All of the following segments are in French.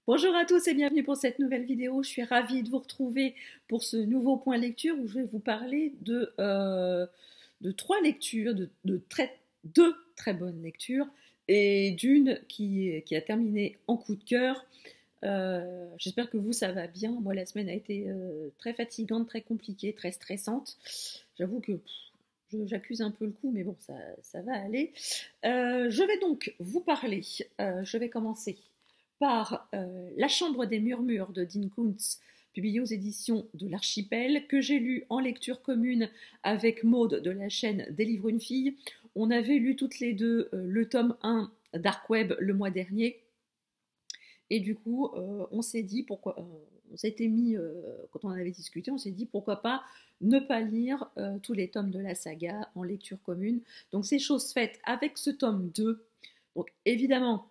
Bonjour à tous et bienvenue pour cette nouvelle vidéo. Je suis ravie de vous retrouver pour ce nouveau point lecture où je vais vous parler de trois lectures, deux très bonnes lectures et d'une qui a terminé en coup de cœur. J'espère que vous, ça va bien. Moi, la semaine a été très fatigante, très compliquée, très stressante. J'avoue que j'accuse un peu le coup, mais bon, ça va aller. Je vais donc vous parler, je vais commencer par La Chambre des Murmures de Dean Koontz, publié aux éditions de l'Archipel, que j'ai lu en lecture commune avec Maude de la chaîne Délivre une fille. On avait lu toutes les deux le tome 1 Dark Web le mois dernier. Et du coup, on s'est dit pourquoi. On s'était mis, quand on en avait discuté, on s'est dit pourquoi pas ne pas lire tous les tomes de la saga en lecture commune. Donc c'est chose faite avec ce tome 2. Donc évidemment,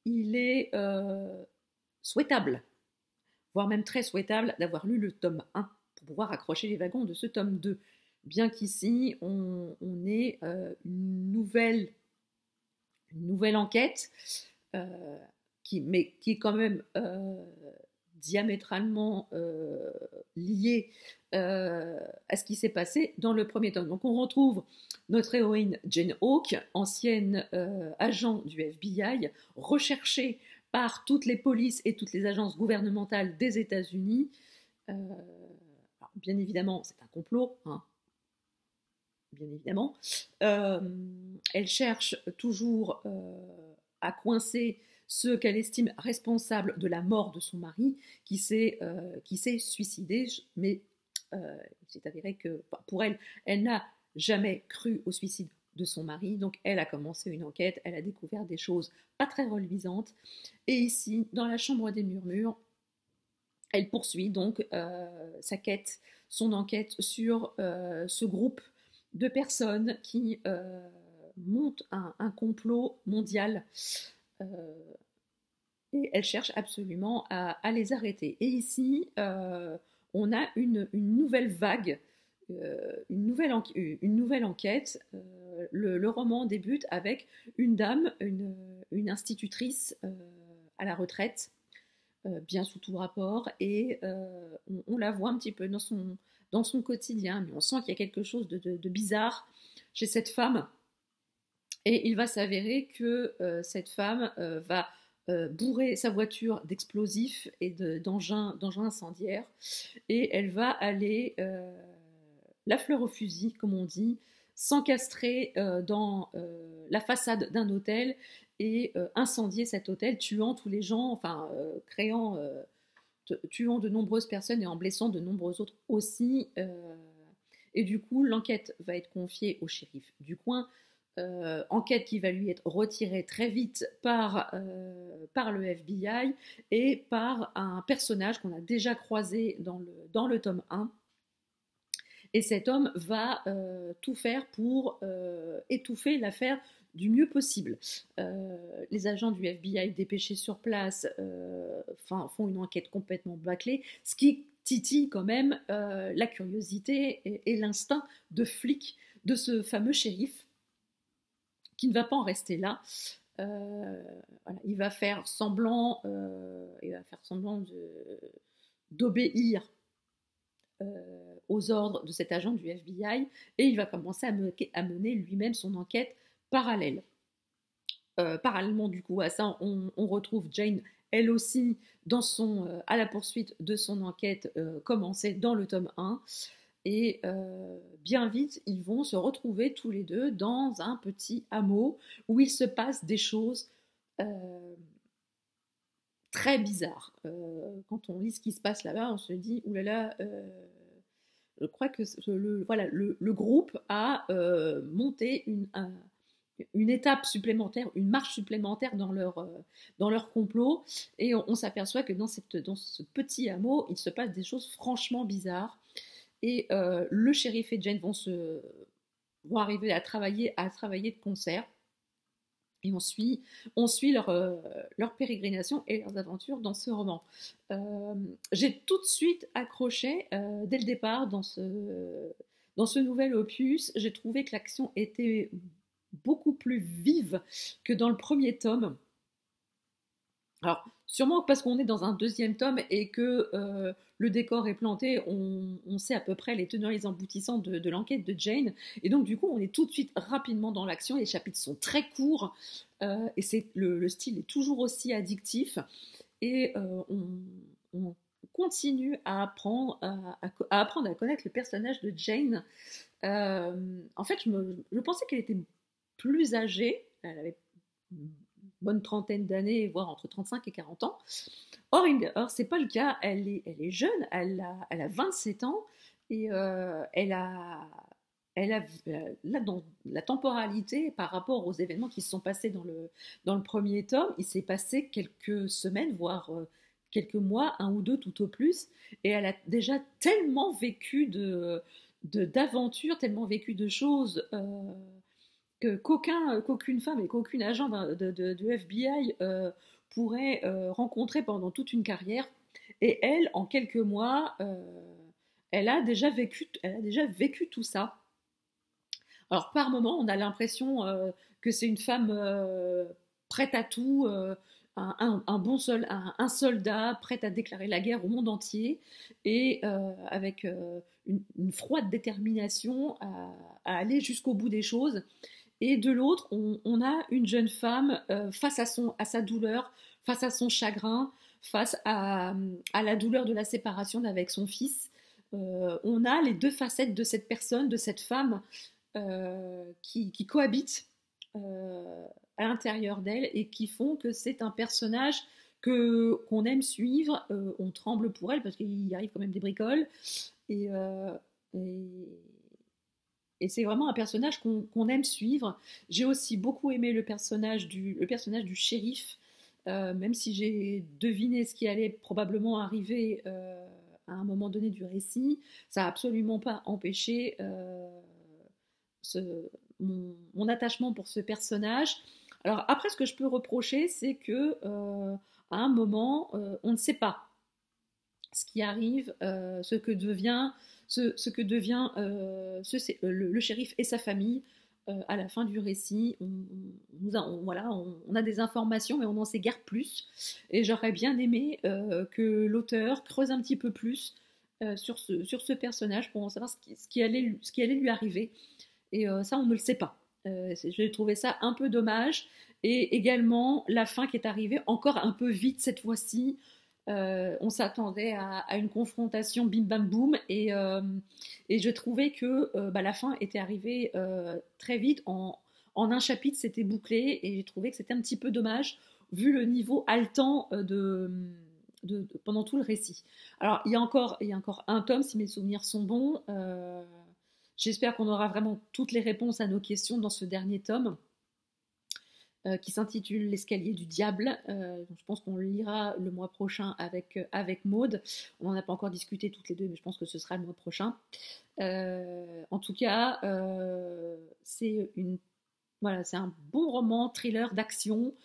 il est souhaitable, voire même très souhaitable, d'avoir lu le tome 1 pour pouvoir accrocher les wagons de ce tome 2. Bien qu'ici, on ait une nouvelle enquête, qui est quand même diamétralement liée à ce qui s'est passé dans le premier tome. Donc on retrouve notre héroïne Jane Hawke, ancienne agent du FBI, recherchée par toutes les polices et toutes les agences gouvernementales des États-Unis. Bien évidemment, c'est un complot, hein, bien évidemment. Elle cherche toujours à coincer ceux qu'elle estime responsables de la mort de son mari, qui s'est suicidé, mais il s'est avéré que pour elle, elle n'a jamais cru au suicide de son mari, donc elle a commencé une enquête, elle a découvert des choses pas très reluisantes, et ici, dans la Chambre des Murmures, elle poursuit donc sa quête, son enquête sur ce groupe de personnes qui montent un complot mondial, et elle cherche absolument à les arrêter. Et ici, on a une nouvelle vague, une nouvelle enquête. Le roman débute avec une dame, une institutrice à la retraite, bien sous tout rapport, et on la voit un petit peu dans son quotidien, mais on sent qu'il y a quelque chose de bizarre chez cette femme, et il va s'avérer que cette femme va bourrer sa voiture d'explosifs et d'engins incendiaires, et elle va aller la fleur au fusil, comme on dit, s'encastrer dans la façade d'un hôtel et incendier cet hôtel, tuant tous les gens, enfin tuant de nombreuses personnes et en blessant de nombreux autres aussi. Et du coup, l'enquête va être confiée au shérif du coin, enquête qui va lui être retirée très vite par le FBI et par un personnage qu'on a déjà croisé dans le tome 1. Et cet homme va tout faire pour étouffer l'affaire du mieux possible. Les agents du FBI dépêchés sur place font une enquête complètement bâclée, ce qui titille quand même la curiosité et l'instinct de flic de ce fameux shérif, qui ne va pas en rester là. Voilà, il va faire semblant d'obéir aux ordres de cet agent du FBI, et il va commencer à mener lui-même son enquête parallèle. Parallèlement du coup à ça, on retrouve Jane, elle aussi, à la poursuite de son enquête commencée dans le tome 1, et bien vite, ils vont se retrouver tous les deux dans un petit hameau où il se passe des choses très bizarres. Quand on lit ce qui se passe là-bas, on se dit, oulala, je crois que le groupe a monté une étape supplémentaire, une marche supplémentaire dans leur complot, et on s'aperçoit que dans ce petit hameau, il se passe des choses franchement bizarres, et le shérif et Jane vont arriver à travailler de concert, et on suit leur pérégrination et leurs aventures dans ce roman. J'ai tout de suite accroché dès le départ dans ce nouvel opus. J'ai trouvé que l'action était beaucoup plus vive que dans le premier tome. Alors, sûrement parce qu'on est dans un deuxième tome et que le décor est planté, on sait à peu près les tenants et les aboutissants de l'enquête de Jane. Et donc, du coup, on est tout de suite rapidement dans l'action. Les chapitres sont très courts et le style est toujours aussi addictif. Et on continue à apprendre à apprendre à connaître le personnage de Jane. En fait, je pensais qu'elle était plus âgée. Elle avait une bonne trentaine d'années, voire entre 35 et 40 ans. Or c'est pas le cas. Elle est jeune, elle a 27 ans et elle a là, dans la temporalité par rapport aux événements qui se sont passés dans le premier tome, il s'est passé quelques semaines, voire quelques mois, un ou deux tout au plus, et elle a déjà tellement vécu d'aventures, tellement vécu de choses qu'aucune femme et qu'aucune agent de FBI pourrait rencontrer pendant toute une carrière. Et elle, en quelques mois, elle a déjà vécu tout ça. Alors par moment, on a l'impression que c'est une femme prête à tout, un soldat prête à déclarer la guerre au monde entier et avec une froide détermination à aller jusqu'au bout des choses. Et de l'autre, on a une jeune femme face à sa douleur, face à son chagrin, face à la douleur de la séparation avec son fils. On a les deux facettes de cette personne, de cette femme qui cohabitent à l'intérieur d'elle et qui font que c'est un personnage qu'on aime suivre. On tremble pour elle parce qu'il y arrive quand même des bricoles. Et, euh, et, et c'est vraiment un personnage qu'on aime suivre. J'ai aussi beaucoup aimé le personnage du shérif, même si j'ai deviné ce qui allait probablement arriver à un moment donné du récit, ça n'a absolument pas empêché ce, mon attachement pour ce personnage. Alors après, ce que je peux reprocher, c'est que à un moment, on ne sait pas ce qui arrive, ce que devient le shérif et sa famille à la fin du récit. On a des informations, mais on n'en sait guère plus. Et j'aurais bien aimé que l'auteur creuse un petit peu plus sur ce personnage pour en savoir ce qui allait lui arriver. Et ça, on ne le sait pas. J'ai trouvé ça un peu dommage. Et également, la fin qui est arrivée encore un peu vite cette fois-ci. On s'attendait à une confrontation bim bam boum et je trouvais que la fin était arrivée très vite. En un chapitre, c'était bouclé et j'ai trouvé que c'était un petit peu dommage vu le niveau haletant pendant tout le récit. Alors, il y a encore un tome, si mes souvenirs sont bons. J'espère qu'on aura vraiment toutes les réponses à nos questions dans ce dernier tome qui s'intitule L'escalier du diable. Je pense qu'on le lira le mois prochain avec Maude. On n'en a pas encore discuté toutes les deux, mais je pense que ce sera le mois prochain. En tout cas, c'est un bon roman, thriller d'action.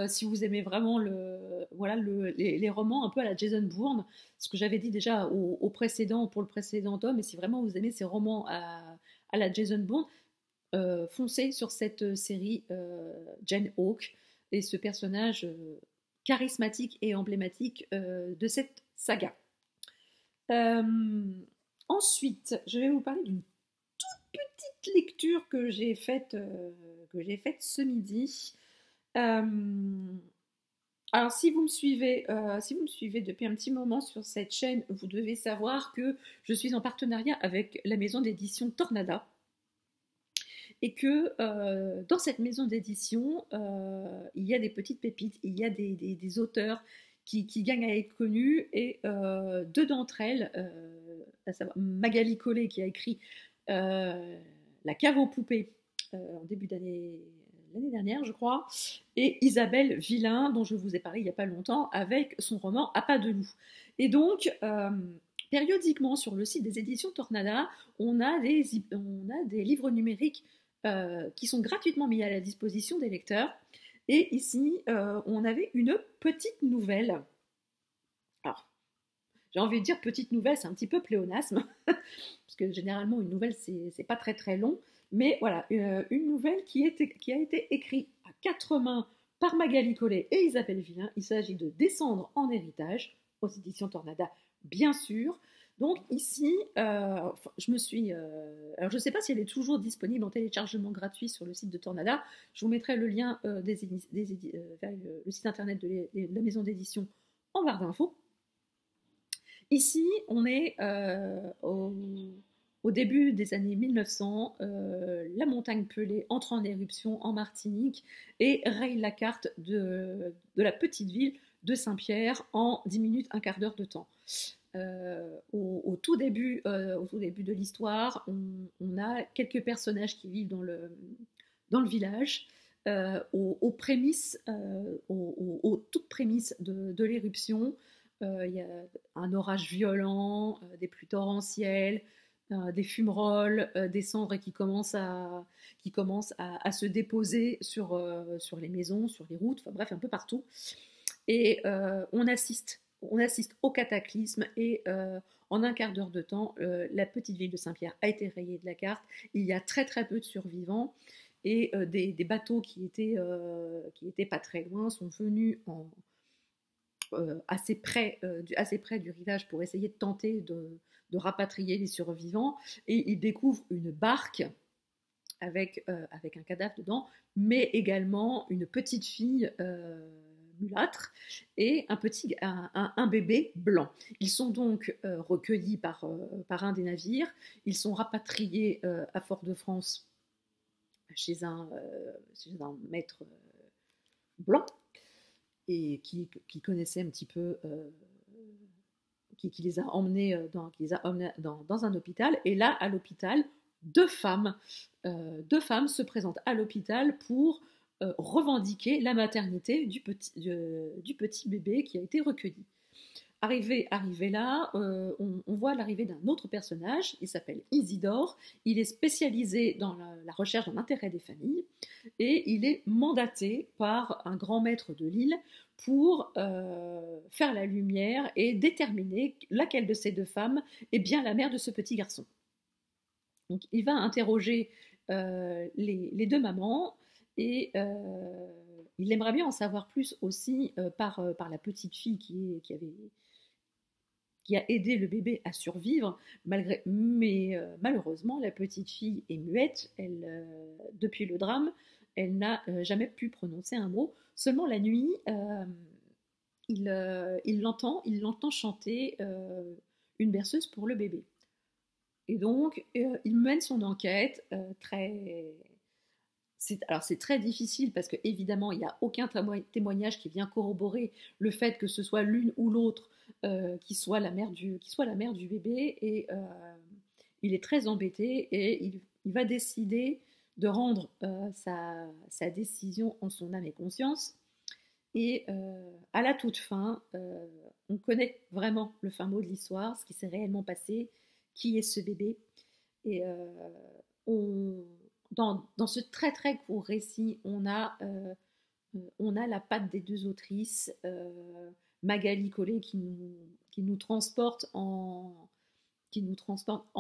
Si vous aimez vraiment les romans un peu à la Jason Bourne, ce que j'avais dit déjà pour le précédent tome, et si vraiment vous aimez ces romans à la Jason Bourne, foncez sur cette série Jane Hawk et ce personnage charismatique et emblématique de cette saga. Ensuite, je vais vous parler d'une toute petite lecture que j'ai faite ce midi. Alors, si vous me suivez depuis un petit moment sur cette chaîne, vous devez savoir que je suis en partenariat avec la maison d'édition Tornada. Et que dans cette maison d'édition, il y a des petites pépites, il y a des auteurs qui gagnent à être connus, et deux d'entre elles, à savoir Magali Collet qui a écrit La cave aux poupées en début l'année dernière, je crois, et Isabelle Villain, dont je vous ai parlé il n'y a pas longtemps, avec son roman À pas de loup. Et donc, périodiquement, sur le site des éditions Tornada, on a des livres numériques qui sont gratuitement mis à la disposition des lecteurs. Et ici, on avait une petite nouvelle. Alors, j'ai envie de dire petite nouvelle, c'est un petit peu pléonasme, parce que généralement, une nouvelle, c'est pas très très long. Mais voilà, une nouvelle qui a été écrite à quatre mains par Magali Collet et Isabelle Villain. Il s'agit de Descendre en héritage, aux éditions Tornada, bien sûr. Donc ici, je me suis... alors je ne sais pas si elle est toujours disponible en téléchargement gratuit sur le site de Tornada. Je vous mettrai le lien vers le site internet de la maison d'édition en barre d'infos. Ici, on est au début des années 1900, la montagne Pelée entre en éruption en Martinique et raye la carte de la petite ville de Saint-Pierre en 10 minutes, un quart d'heure de temps. Au tout début de l'histoire, on a quelques personnages qui vivent dans le village, aux toutes prémices de l'éruption. Il y a un orage violent, des pluies torrentielles, des fumerolles, des cendres qui commencent à se déposer sur les maisons, sur les routes, enfin bref, un peu partout. Et on assiste au cataclysme et en un quart d'heure de temps, la petite ville de Saint-Pierre a été rayée de la carte. Il y a très très peu de survivants et des bateaux qui étaient pas très loin sont venus assez près du rivage pour essayer de tenter de rapatrier les survivants, et ils découvrent une barque avec un cadavre dedans, mais également une petite fille mulâtre et un bébé blanc. Ils sont donc recueillis par un des navires, ils sont rapatriés à Fort-de-France chez un maître blanc, et qui connaissait un petit peu, qui les a emmenés dans un hôpital. Et là, à l'hôpital, deux femmes se présentent à l'hôpital pour revendiquer la maternité du petit bébé qui a été recueilli. Arrivé là, on voit l'arrivée d'un autre personnage, il s'appelle Isidore, il est spécialisé dans la recherche dans l'intérêt des familles, et il est mandaté par un grand maître de l'île pour faire la lumière et déterminer laquelle de ces deux femmes est bien la mère de ce petit garçon. Donc il va interroger les deux mamans, et il aimerait bien en savoir plus aussi par la petite fille qui a aidé le bébé à survivre, mais malheureusement, la petite fille est muette. Depuis le drame, elle n'a jamais pu prononcer un mot. Seulement la nuit, il l'entend chanter une berceuse pour le bébé. Et donc, il mène son enquête c'est très difficile parce qu'évidemment, il n'y a aucun témoignage qui vient corroborer le fait que ce soit l'une ou l'autre qui soit la mère du bébé, et il est très embêté, et il va décider de rendre sa décision en son âme et conscience. Et à la toute fin, on connaît vraiment le fin mot de l'histoire, ce qui s'est réellement passé, qui est ce bébé. Et dans ce très très court récit, on a la patte des deux autrices, Magali Collet qui nous transporte en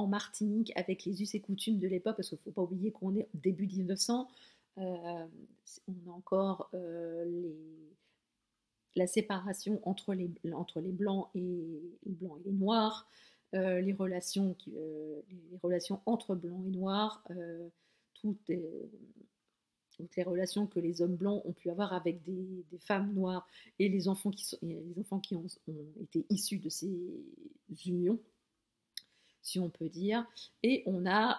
Martinique avec les us et coutumes de l'époque, parce qu'il ne faut pas oublier qu'on est au début 1900, on a encore la séparation entre les blancs et les noirs, les relations entre blancs et noirs, toutes les relations que les hommes blancs ont pu avoir avec des femmes noires, et les enfants qui ont été issus de ces unions, si on peut dire. Et on a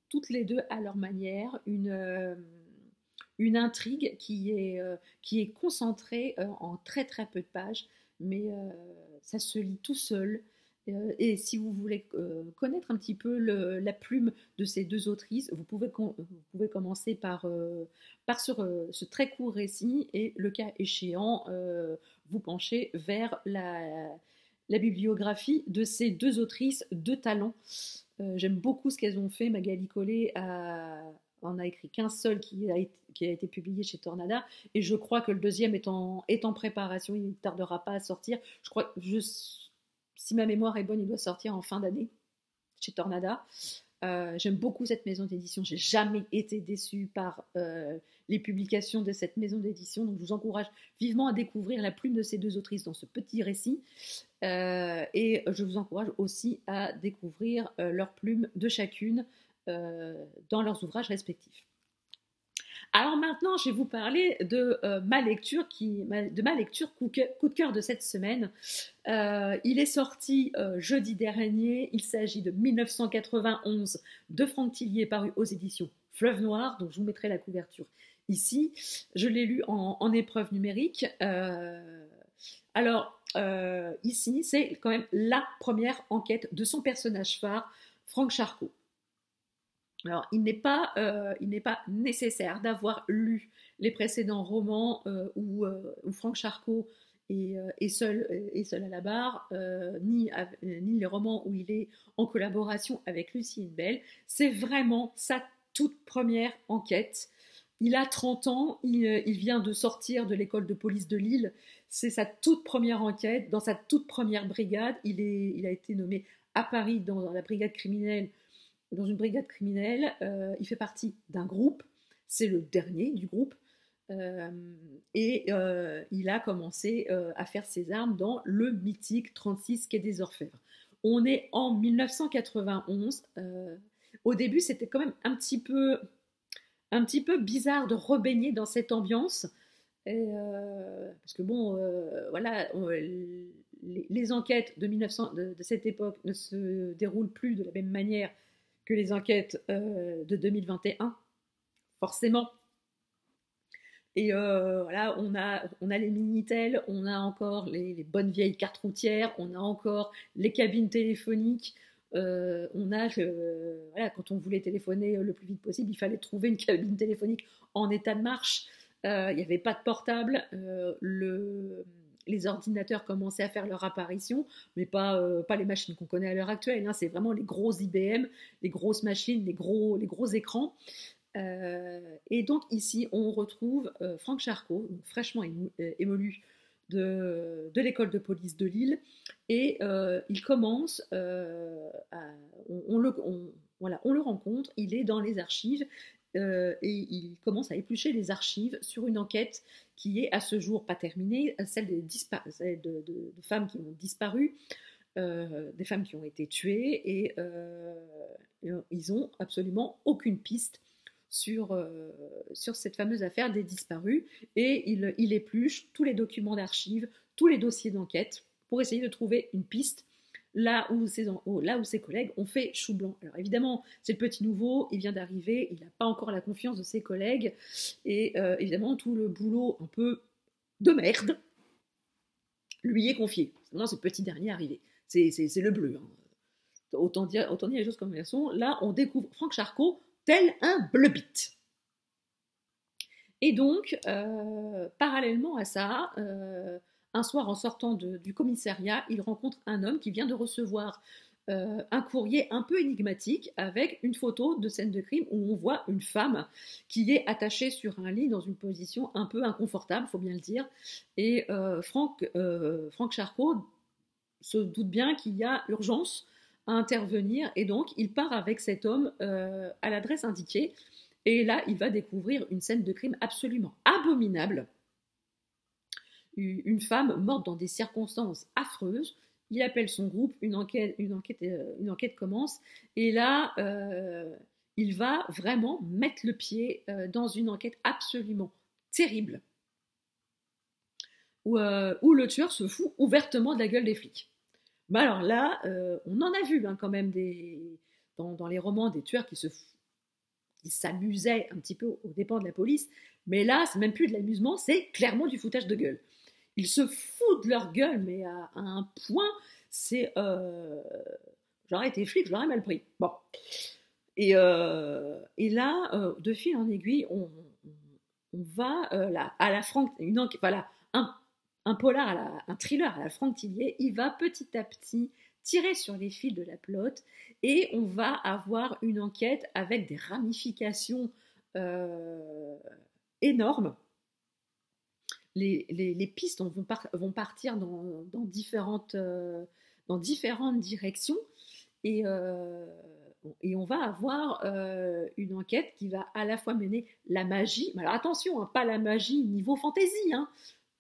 toutes les deux à leur manière une intrigue qui est concentrée en très très peu de pages, mais ça se lit tout seul. Et si vous voulez connaître un petit peu la plume de ces deux autrices, vous pouvez commencer par ce très court récit, et le cas échéant, vous pencher vers la bibliographie de ces deux autrices de talent. J'aime beaucoup ce qu'elles ont fait. Magali Collet en a écrit qu'un seul qui a été publié chez Tornada, et je crois que le deuxième est en préparation, il ne tardera pas à sortir. Si ma mémoire est bonne, il doit sortir en fin d'année chez Tornada. J'aime beaucoup cette maison d'édition. J'ai jamais été déçue par les publications de cette maison d'édition. Donc, je vous encourage vivement à découvrir la plume de ces deux autrices dans ce petit récit. Et je vous encourage aussi à découvrir leur plume de chacune dans leurs ouvrages respectifs. Alors maintenant, je vais vous parler de ma lecture coup de cœur de cette semaine. Il est sorti jeudi dernier. Il s'agit de 1991 de Franck Tillier, paru aux éditions Fleuve Noir. Donc je vous mettrai la couverture ici. Je l'ai lu en épreuve numérique. Ici, c'est quand même la première enquête de son personnage phare, Franck Charcot. Alors, il n'est pas nécessaire d'avoir lu les précédents romans où Franck Charcot est seul à la barre, ni les romans où il est en collaboration avec Lucien Bell. C'est vraiment sa toute première enquête. Il a 30 ans, il vient de sortir de l'école de police de Lille. C'est sa toute première enquête, dans sa toute première brigade. Il a été nommé à Paris dans la brigade criminelle. Dans une brigade criminelle, il fait partie d'un groupe, c'est le dernier du groupe, il a commencé à faire ses armes dans le mythique 36 quai des Orfèvres. On est en 1991. Au début, c'était quand même un petit peu bizarre de rebaigner dans cette ambiance, parce que bon, voilà, les enquêtes de cette époque ne se déroulent plus de la même manière que les enquêtes de 2021, forcément. Et voilà, on a les Minitel, on a encore les bonnes vieilles cartes routières, on a encore les cabines téléphoniques. Voilà, quand on voulait téléphoner le plus vite possible, il fallait trouver une cabine téléphonique en état de marche. Il n'y avait pas de portable. Les ordinateurs commençaient à faire leur apparition, mais pas les machines qu'on connaît à l'heure actuelle. Hein. C'est vraiment les gros IBM, les grosses machines, les gros écrans. Et donc ici, on retrouve Franck Charcot, fraîchement émolu de l'école de police de Lille, et il commence on le rencontre, il est dans les archives, et il commence à éplucher les archives sur une enquête qui est à ce jour pas terminée, celle de femmes qui ont disparu, des femmes qui ont été tuées, et ils ont absolument aucune piste sur cette fameuse affaire des disparus, et il épluche tous les documents d'archives, tous les dossiers d'enquête pour essayer de trouver une piste là où ses collègues ont fait chou blanc. Alors évidemment, c'est le petit nouveau, il vient d'arriver, il n'a pas encore la confiance de ses collègues, et évidemment, tout le boulot un peu de merde lui est confié. Vraiment, c'est le petit dernier arrivé. C'est le bleu. Hein. Autant dire les choses comme elles sont. Là, on découvre Franck Charcot tel un bleubit. Et donc, parallèlement à ça, un soir, en sortant du commissariat, il rencontre un homme qui vient de recevoir un courrier un peu énigmatique avec une photo de scène de crime où on voit une femme qui est attachée sur un lit dans une position un peu inconfortable, faut bien le dire. Et Franck Charcot se doute bien qu'il y a urgence à intervenir, et donc il part avec cet homme à l'adresse indiquée. Et là, il va découvrir une scène de crime absolument abominable. Une femme morte dans des circonstances affreuses. Il appelle son groupe, une enquête commence, et là, il va vraiment mettre le pied dans une enquête absolument terrible, où le tueur se fout ouvertement de la gueule des flics. Mais alors là, on en a vu hein, quand même dans les romans des tueurs qui s'amusaient un petit peu aux dépens de la police, mais là, c'est même plus de l'amusement, c'est clairement du foutage de gueule. Ils se foutent de leur gueule, mais à un point, c'est... j'aurais été flic, je l'aurais mal pris. Bon. Et là, de fil en aiguille, on va à la Franck... Voilà, un polar, un thriller à la Franck Tillier, il va petit à petit tirer sur les fils de la pelote, et on va avoir une enquête avec des ramifications énormes. Les pistes vont partir dans différentes directions, et et on va avoir une enquête qui va à la fois mener la magie, mais alors attention, hein, pas la magie niveau fantasy, hein.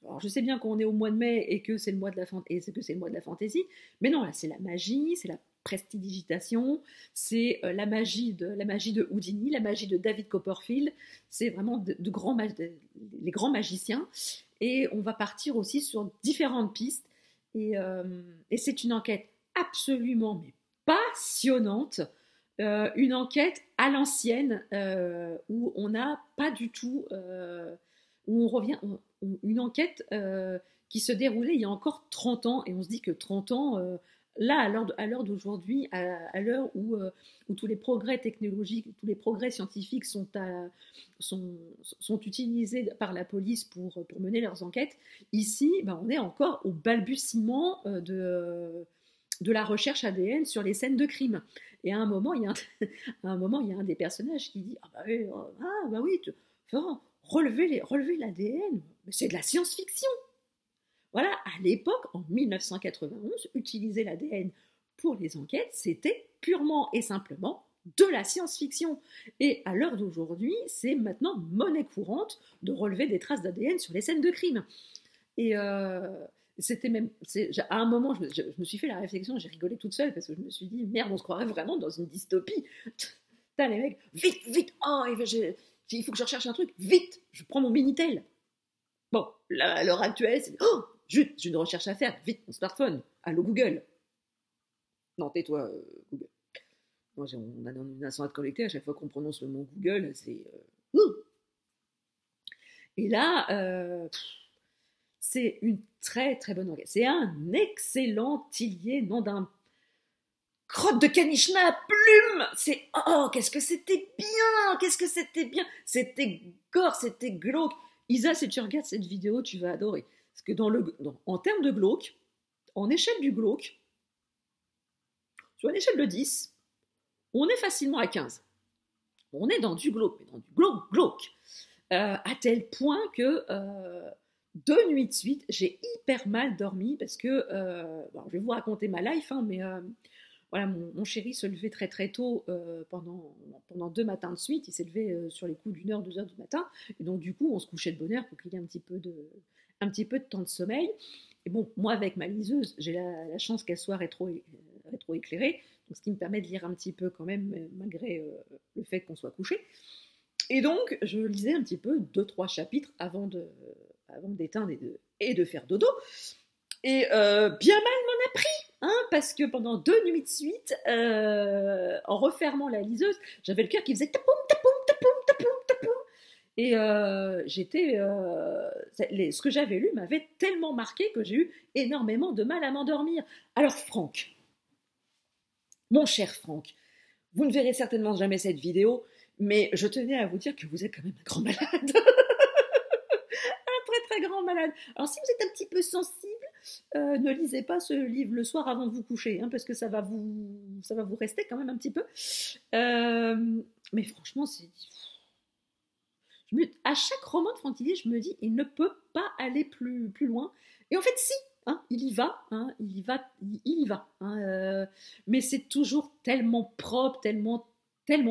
Alors, je sais bien qu'on est au mois de mai et que c'est le mois de la fantaisie, mais non, là c'est la magie, c'est la prestidigitation, c'est la magie de Houdini, la magie de David Copperfield, c'est vraiment les grands magiciens, et on va partir aussi sur différentes pistes, et c'est une enquête absolument mais passionnante, une enquête à l'ancienne, où on n'a pas du tout, où on revient, une enquête qui se déroulait il y a encore 30 ans, et on se dit que 30 ans, là, à l'heure d'aujourd'hui, à l'heure où tous les progrès technologiques, tous les progrès scientifiques sont utilisés par la police pour mener leurs enquêtes, ici, ben, on est encore au balbutiement de la recherche ADN sur les scènes de crime. Et à un moment, il y a un des personnages qui dit bah oui, relever l'ADN, mais c'est de la science-fiction. Voilà, à l'époque, en 1991, utiliser l'ADN pour les enquêtes, c'était purement et simplement de la science-fiction. Et à l'heure d'aujourd'hui, c'est maintenant monnaie courante de relever des traces d'ADN sur les scènes de crime. Et c'était même, à un moment, je me suis fait la réflexion, j'ai rigolé toute seule parce que je me suis dit, merde, on se croirait vraiment dans une dystopie. Putain, les mecs, vite, oh, il faut que je recherche un truc, vite, je prends mon Minitel. Bon, là, à l'heure actuelle, c'est oh, j'ai une recherche à faire, vite, mon smartphone, allô Google. Non, tais-toi, Google. Moi, on a une instance de collecter, à chaque fois qu'on prononce le mot Google, c'est et là, c'est une très très bonne enquête. C'est un excellent Tillier, nom d'un crotte de canichena à plume. C'est qu'est-ce que c'était bien, c'était gore, c'était glauque. Isa, si tu regardes cette vidéo, tu vas adorer. Parce que en termes de glauque, en échelle du glauque, sur une échelle de 10, on est facilement à 15. On est dans du glauque, mais dans du glauque. À tel point que 2 nuits de suite, j'ai hyper mal dormi parce que, je vais vous raconter ma life, hein, mais voilà, mon chéri se levait très très tôt pendant 2 matins de suite. Il s'est levé sur les coups d'1h, 2h du matin. Et donc du coup, on se couchait de bonne heure pour qu'il y ait un petit peu de temps de sommeil. Et bon, moi avec ma liseuse, j'ai la chance qu'elle soit rétro-éclairée, donc ce qui me permet de lire un petit peu quand même, malgré le fait qu'on soit couché. Et donc, je lisais un petit peu 2-3 chapitres avant d'éteindre et de faire dodo. Et bien mal m'en a pris, hein, parce que pendant 2 nuits de suite, en refermant la liseuse, j'avais le cœur qui faisait tapoum, tapoum, tapoum, tapoum, tapoum. Et ce que j'avais lu m'avait tellement marqué que j'ai eu énormément de mal à m'endormir. Alors Franck, mon cher Franck, vous ne verrez certainement jamais cette vidéo, mais je tenais à vous dire que vous êtes quand même un grand malade. Un très très grand malade. Alors si vous êtes un petit peu sensible, ne lisez pas ce livre le soir avant de vous coucher, hein, parce que ça va vous rester quand même un petit peu. Mais franchement, à chaque roman de Franck Tillier, je me dis, il ne peut pas aller plus loin. Et en fait, si, hein, il y va, hein, mais c'est toujours tellement propre, tellement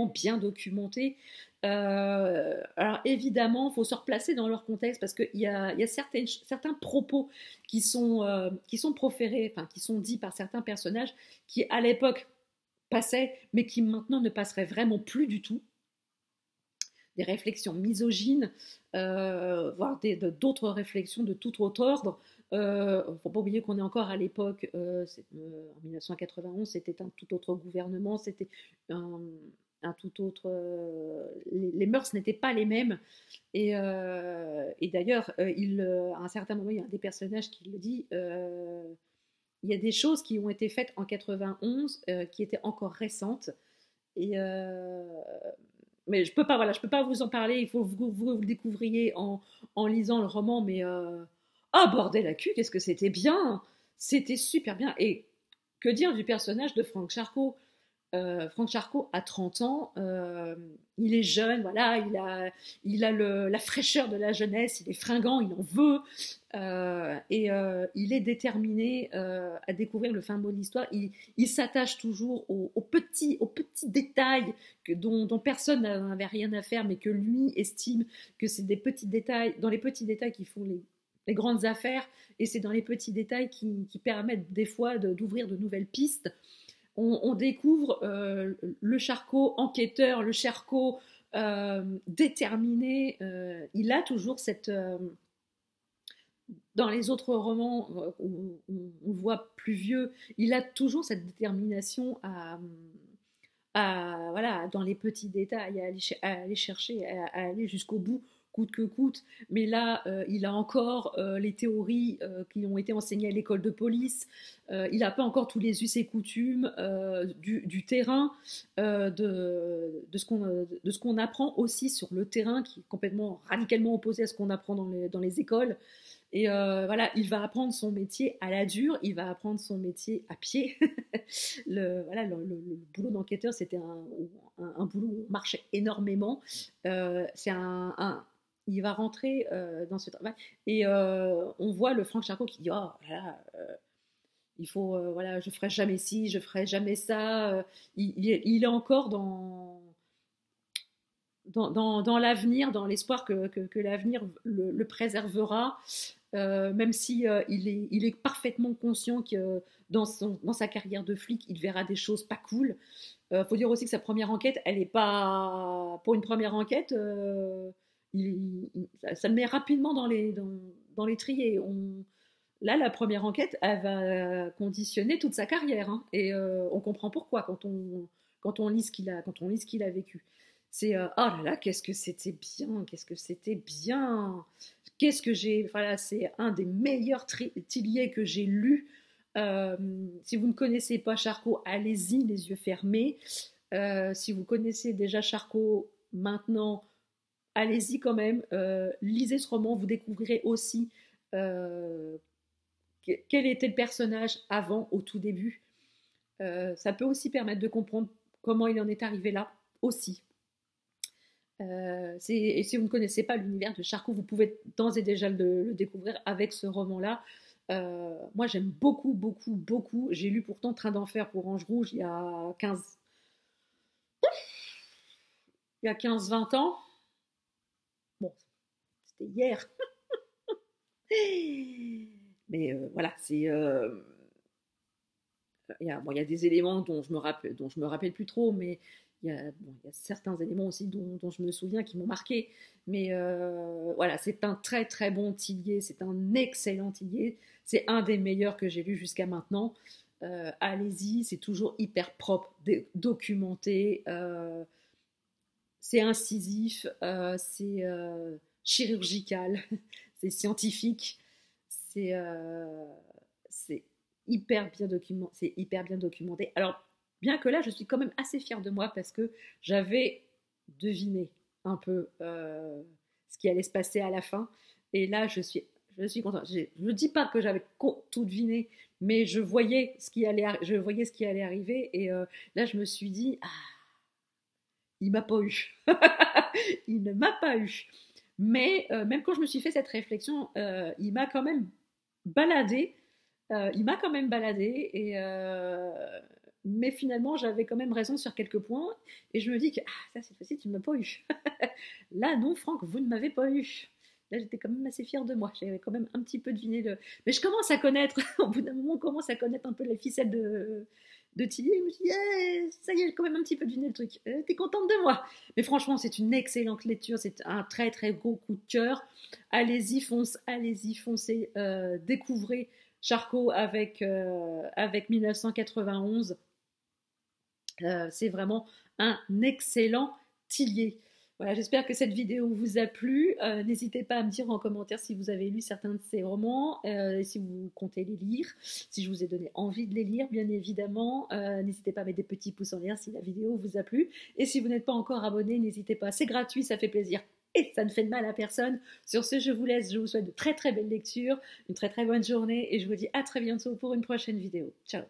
bien documenté. Alors évidemment, il faut se replacer dans leur contexte parce qu'il y a certains propos qui sont proférés, enfin qui sont dits par certains personnages qui à l'époque passaient, mais qui maintenant ne passeraient vraiment plus du tout. Des réflexions misogynes, voire d'autres réflexions de tout autre ordre. Il ne faut pas oublier qu'on est encore à l'époque, en 1991, c'était un tout autre gouvernement, c'était un tout autre. Les mœurs n'étaient pas les mêmes. Et d'ailleurs, à un certain moment, il y a un des personnages qui le dit. Il y a des choses qui ont été faites en 91 qui étaient encore récentes. Et mais je peux pas vous en parler. Il faut que vous le découvriez en lisant le roman. Mais bordel à cul, qu'est-ce que c'était bien! C'était super bien. Et que dire du personnage de Franck Charcot? Franck Charcot a 30 ans, il est jeune, voilà, il a la fraîcheur de la jeunesse, il est fringant, il en veut, il est déterminé à découvrir le fin mot de l'histoire. Il s'attache toujours aux petits détails dont personne n'avait rien à faire, mais que lui estime que c'est des petits détails, dans les petits détails qui font les grandes affaires, et c'est dans les petits détails qui permettent des fois d'ouvrir de nouvelles pistes. On découvre le Charcot enquêteur, le Charcot déterminé. Il a toujours cette... dans les autres romans où on voit plus vieux, il a toujours cette détermination voilà, dans les petits détails, à aller chercher, à aller jusqu'au bout, coûte que coûte. Mais là, il a encore les théories qui ont été enseignées à l'école de police. Il n'a pas encore tous les us et coutumes du terrain, de ce qu'on apprend aussi sur le terrain, qui est complètement radicalement opposé à ce qu'on apprend dans les écoles. Et voilà, il va apprendre son métier à la dure, il va apprendre son métier à pied. Le boulot d'enquêteur, c'était un boulot où on marchait énormément. Il va rentrer dans ce travail et on voit le Franck Charcot qui dit oh là, il faut voilà, je ferai jamais ci, je ferai jamais ça. Il est encore dans l'avenir, dans l'espoir que l'avenir le préservera, même si il est parfaitement conscient que dans sa carrière de flic, il verra des choses pas cool. Faut dire aussi que sa première enquête, elle est pas... Pour une première enquête, ça le met rapidement dans les triers. Là, la première enquête, elle va conditionner toute sa carrière, hein, et on comprend pourquoi quand on lit ce qu'il a vécu. C'est oh là là, qu'est-ce que c'était bien, voilà, c'est un des meilleurs Tillier que j'ai lu. Si vous ne connaissez pas Charcot, allez-y les yeux fermés. Si vous connaissez déjà Charcot maintenant, allez-y quand même. Lisez ce roman, vous découvrirez aussi quel était le personnage avant, au tout début. Ça peut aussi permettre de comprendre comment il en est arrivé là aussi. Et si vous ne connaissez pas l'univers de Charcot, vous pouvez d'ores et déjà le découvrir avec ce roman-là. Moi, j'aime beaucoup, beaucoup, beaucoup. J'ai lu pourtant Train d'enfer pour Ange Rouge il y a 15-20 ans. Bon, c'était hier. Mais voilà, c'est... il y a des éléments dont je me rappelle plus trop, mais il y a certains éléments aussi dont je me souviens qui m'ont marqué. Mais voilà, c'est un très très bon Tillier, c'est un excellent Tillier. C'est un des meilleurs que j'ai lu jusqu'à maintenant. Allez-y, c'est toujours hyper propre, documenté. C'est incisif, c'est chirurgical, c'est scientifique, c'est hyper bien documenté. Alors, bien que là, je suis quand même assez fière de moi parce que j'avais deviné un peu ce qui allait se passer à la fin. Et là, je suis contente. Je ne dis pas que j'avais tout deviné, mais je voyais ce qui allait arriver. Et là, je me suis dit, ah, il m'a pas eu. Il ne m'a pas eu. Mais même quand je me suis fait cette réflexion, il m'a quand même baladé. Mais finalement, j'avais quand même raison sur quelques points. Et je me dis que ça, cette fois-ci, tu ne m'as pas eu. Là, non, Franck, vous ne m'avez pas eu. Là, j'étais quand même assez fière de moi. J'avais quand même un petit peu deviné le... Mais je commence à connaître, au bout d'un moment, on commence à connaître un peu les ficelles de Tillier. Je me suis dit, ça y est, j'ai quand même un petit peu deviné le truc. T'es contente de moi. Mais franchement, c'est une excellente lecture. C'est un très, très gros coup de cœur. Allez-y, foncez. Découvrez Charcot avec 1991. C'est vraiment un excellent Tillier. Voilà, j'espère que cette vidéo vous a plu. N'hésitez pas à me dire en commentaire si vous avez lu certains de ces romans, et si vous comptez les lire, si je vous ai donné envie de les lire, bien évidemment. N'hésitez pas à mettre des petits pouces en l'air si la vidéo vous a plu. Et si vous n'êtes pas encore abonné, n'hésitez pas. C'est gratuit, ça fait plaisir. Et ça ne fait de mal à personne. Sur ce, je vous laisse. Je vous souhaite de très très belles lectures, une très très bonne journée. Et je vous dis à très bientôt pour une prochaine vidéo. Ciao!